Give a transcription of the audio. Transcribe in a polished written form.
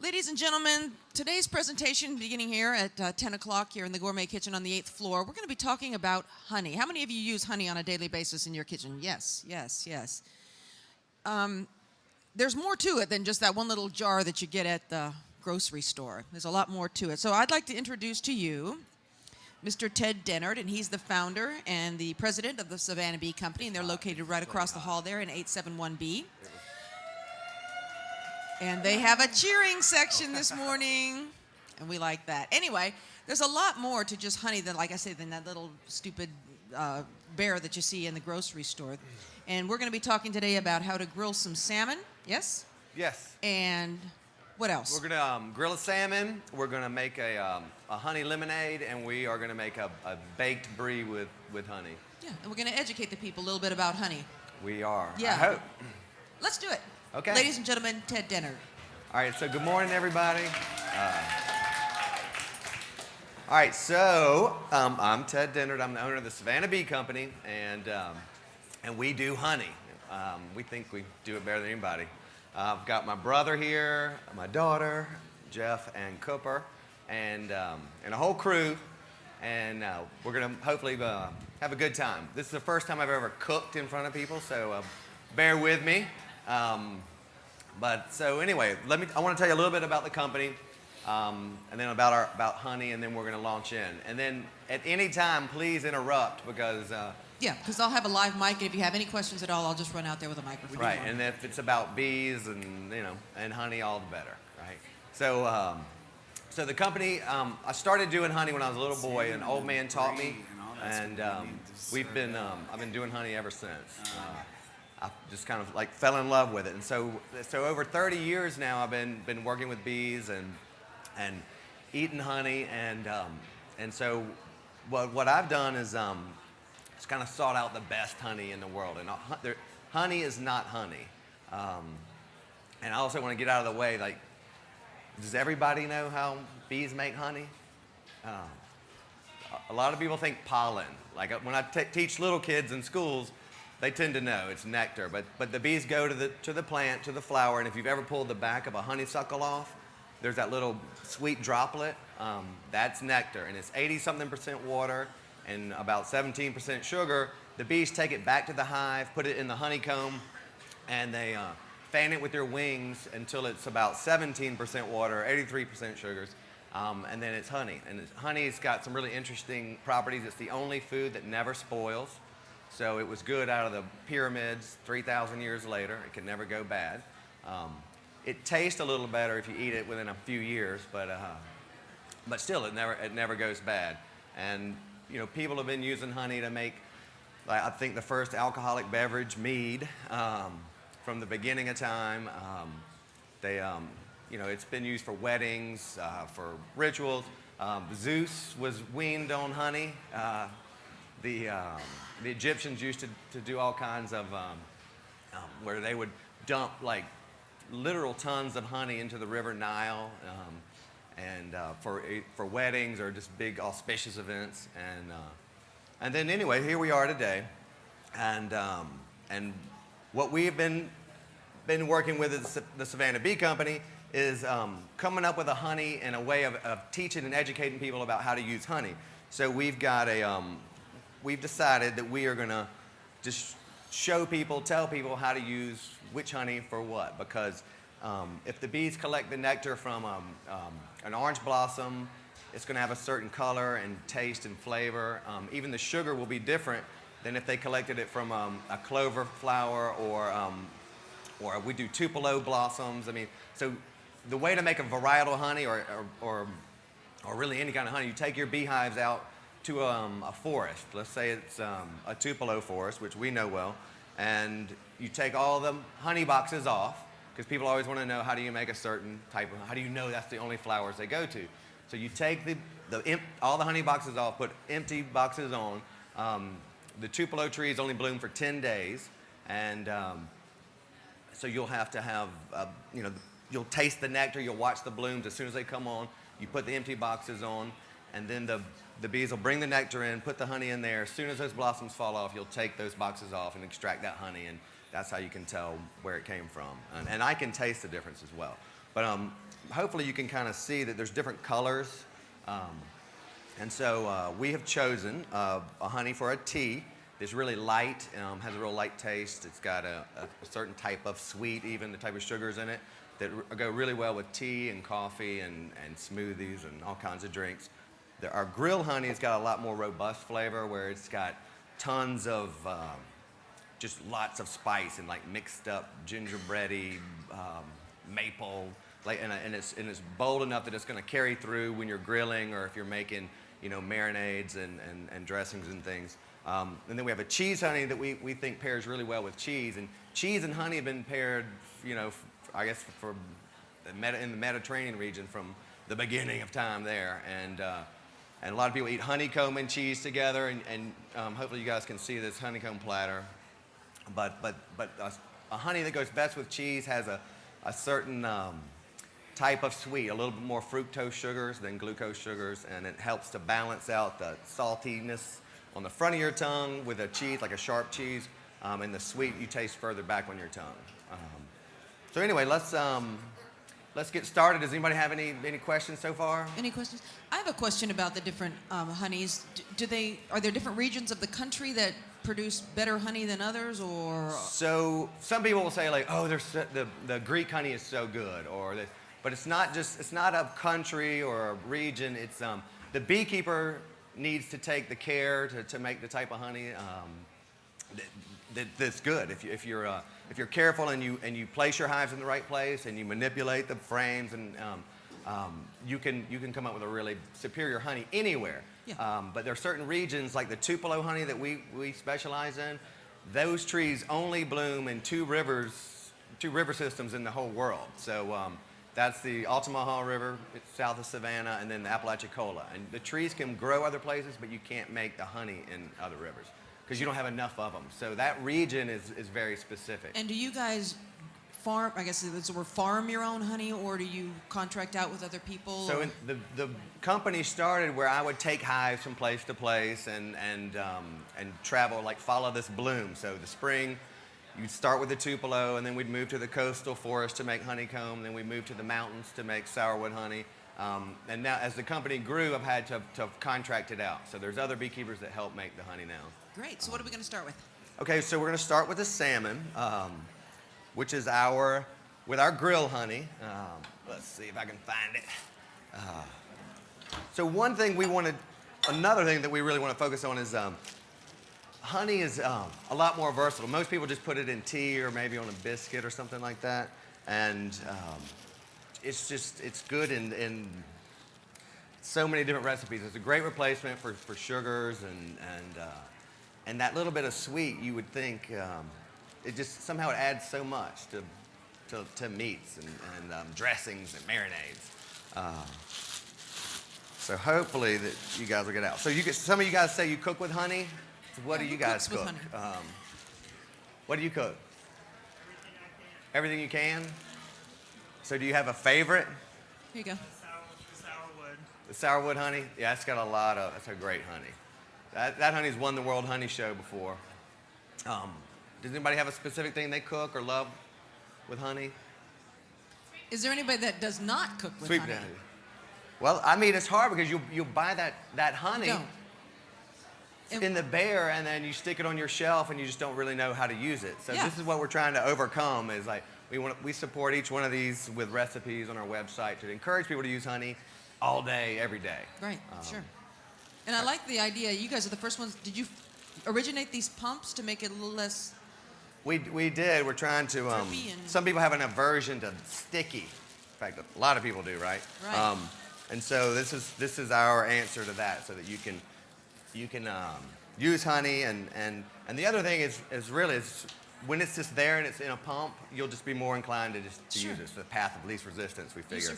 Ladies and gentlemen, today's presentation beginning here at 10 o'clock here in the Gourmet Kitchen on the 8th floor, we're going to be talking about honey. How many of you use honey on a daily basis in your kitchen? Yes, yes, yes. There's more to it than just that one little jar that you get at the grocery store. There's a lot more to it. So I'd like to introduce to you Mr. Ted Dennard, and he's the founder and the president of the Savannah Bee Company, and they're located right across the hall there in 871B. And they have a cheering section this morning, and we like that. Anyway, there's a lot more to just honey than, like I say, than that little stupid bear that you see in the grocery store. And we're going to be talking today about how to grill some salmon. Yes? Yes. And what else? We're going to grill a salmon. We're going to make a honey lemonade, and we are going to make a baked brie with honey. Yeah, and we're going to educate the people a little bit about honey. We are. Yeah. I hope. Let's do it. Okay. Ladies and gentlemen, Ted Dennard. All right, so good morning, everybody. All right, so I'm Ted Dennard. I'm the owner of the Savannah Bee Company, and we do honey. We think we do it better than anybody. I've got my brother here, my daughter, Jeff and Cooper, and a whole crew, and we're going to hopefully have a good time. This is the first time I've ever cooked in front of people, so bear with me. So anyway, I want to tell you a little bit about the company, and then about honey, and then we're going to launch in. And then at any time, please interrupt because because I'll have a live mic, and if you have any questions at all, I'll just run out there with a microphone. Right, and if it's about bees and honey, all the better, right? So the company, I started doing honey when I was a little boy. An old man taught me, and I've been doing honey ever since. I just kind of like fell in love with it, and so over 30 years now, I've been working with bees and eating honey, and so what I've done is just kind of sought out the best honey in the world, and honey is not honey, and I also want to get out of the way. Like, does everybody know how bees make honey? A lot of people think pollen. Like when I teach little kids in schools, they tend to know it's nectar, but the bees go to the plant, to the flower, and if you've ever pulled the back of a honeysuckle off, there's that little sweet droplet. That's nectar, and it's 80-something% water and about 17% sugar. The bees take it back to the hive, put it in the honeycomb, and they fan it with their wings until it's about 17% water, 83% sugars, and then it's honey. And honey's got some really interesting properties. It's the only food that never spoils. So it was good out of the pyramids 3,000 years later. It can never go bad. It tastes a little better if you eat it within a few years, but still, it never goes bad. And people have been using honey to make, like, I think the first alcoholic beverage, mead, from the beginning of time. It's been used for weddings, for rituals. Zeus was weaned on honey. The Egyptians used to do all kinds of, where they would dump like literal tons of honey into the river Nile, and for weddings or just big auspicious events. And then anyway, here we are today, and what we've been working with at the Savannah Bee Company is coming up with a honey and a way of teaching and educating people about how to use honey. So we've decided that we are going to just tell people how to use which honey for what. Because if the bees collect the nectar from an orange blossom, it's going to have a certain color and taste and flavor. Even the sugar will be different than if they collected it from a clover flower or we do tupelo blossoms. I mean, so the way to make a varietal honey or really any kind of honey, you take your beehives out to a forest. Let's say it's a tupelo forest, which we know well, and you take all the honey boxes off, because people always want to know, how do you make a certain type of, how do you know that's the only flowers they go to? So you take all the honey boxes off, put empty boxes on. The tupelo trees only bloom for 10 days, and so you'll have to have, you'll taste the nectar, you'll watch the blooms as soon as they come on. You put the empty boxes on, and then the bees will bring the nectar in, put the honey in there. As soon as those blossoms fall off, you'll take those boxes off and extract that honey, and that's how you can tell where it came from. And I can taste the difference as well. But hopefully you can kind of see that there's different colors. And so we have chosen a honey for a tea. It's really light, has a real light taste. It's got a certain type of sweet, even the type of sugars in it that go really well with tea and coffee and smoothies and all kinds of drinks. Our grill honey has got a lot more robust flavor, where it's got tons of just lots of spice and like mixed up gingerbready, maple, and it's bold enough that it's going to carry through when you're grilling or if you're making marinades and dressings and things. And then we have a cheese honey that we think pairs really well with cheese. And cheese and honey have been paired, I guess in the Mediterranean region from the beginning of time there. And a lot of people eat honeycomb and cheese together. And hopefully you guys can see this honeycomb platter. But a honey that goes best with cheese has a certain type of sweet, a little bit more fructose sugars than glucose sugars, and it helps to balance out the saltiness on the front of your tongue with a cheese, like a sharp cheese, and the sweet you taste further back on your tongue. So anyway, let's get started. Does anybody have any questions so far? Any questions? I have a question about the different honeys. Are there different regions of the country that produce better honey than others, or? So some people will say like, oh, the Greek honey is so good, but it's not a country or a region. It's the beekeeper needs to take the care to make the type of honey that's good. If you're careful and you place your hives in the right place and you manipulate the frames, and you can come up with a really superior honey anywhere. Yeah. But there are certain regions like the Tupelo honey that we specialize in. Those trees only bloom in two river systems in the whole world. So that's the Altamaha River, it's south of Savannah, and then the Apalachicola. And the trees can grow other places, but you can't make the honey in other rivers because you don't have enough of them. So that region is very specific. And do you guys farm, I guess it's where farm your own honey, or do you contract out with other people? So the company started where I would take hives from place to place and travel, like follow this bloom. So the spring, you'd start with the Tupelo, and then we'd move to the coastal forest to make honeycomb. Then we'd move to the mountains to make sourwood honey. And now, as the company grew, I've had to contract it out. So there's other beekeepers that help make the honey now. Great. So what are we going to start with? Okay, so we're going to start with the salmon, which is with our grill honey. Let's see if I can find it. So another thing that we really want to focus on is honey is a lot more versatile. Most people just put it in tea or maybe on a biscuit or something like that. And it's good in so many different recipes. It's a great replacement for sugars and that little bit of sweet. You would think it somehow it adds so much to meats and dressings and marinades. So hopefully that you guys will get out. So some of you guys say you cook with honey. So what do you guys cook? What do you cook? Everything you can? So do you have a favorite? Here you go. The sourwood honey? Yeah, that's a great honey. That honey's won the World Honey Show before. Does anybody have a specific thing they cook or love with honey? Is there anybody that does not cook with Sweet honey? potato. Well, I mean, it's hard because you'll buy that honey in the bear, and then you stick it on your shelf, and you just don't really know how to use it. So This is what we're trying to overcome. Is like we support each one of these with recipes on our website to encourage people to use honey all day, every day. Right. Sure. And I like the idea. You guys are the first ones. Did you originate these pumps to make it a little less? We did. We're trying to. Some people have an aversion to sticky. In fact, a lot of people do, right? Right. And so this is our answer to that, so that you can use honey, and the other thing is really when it's just there and it's in a pump, you'll just be more inclined to use it. It's the path of least resistance, we figure.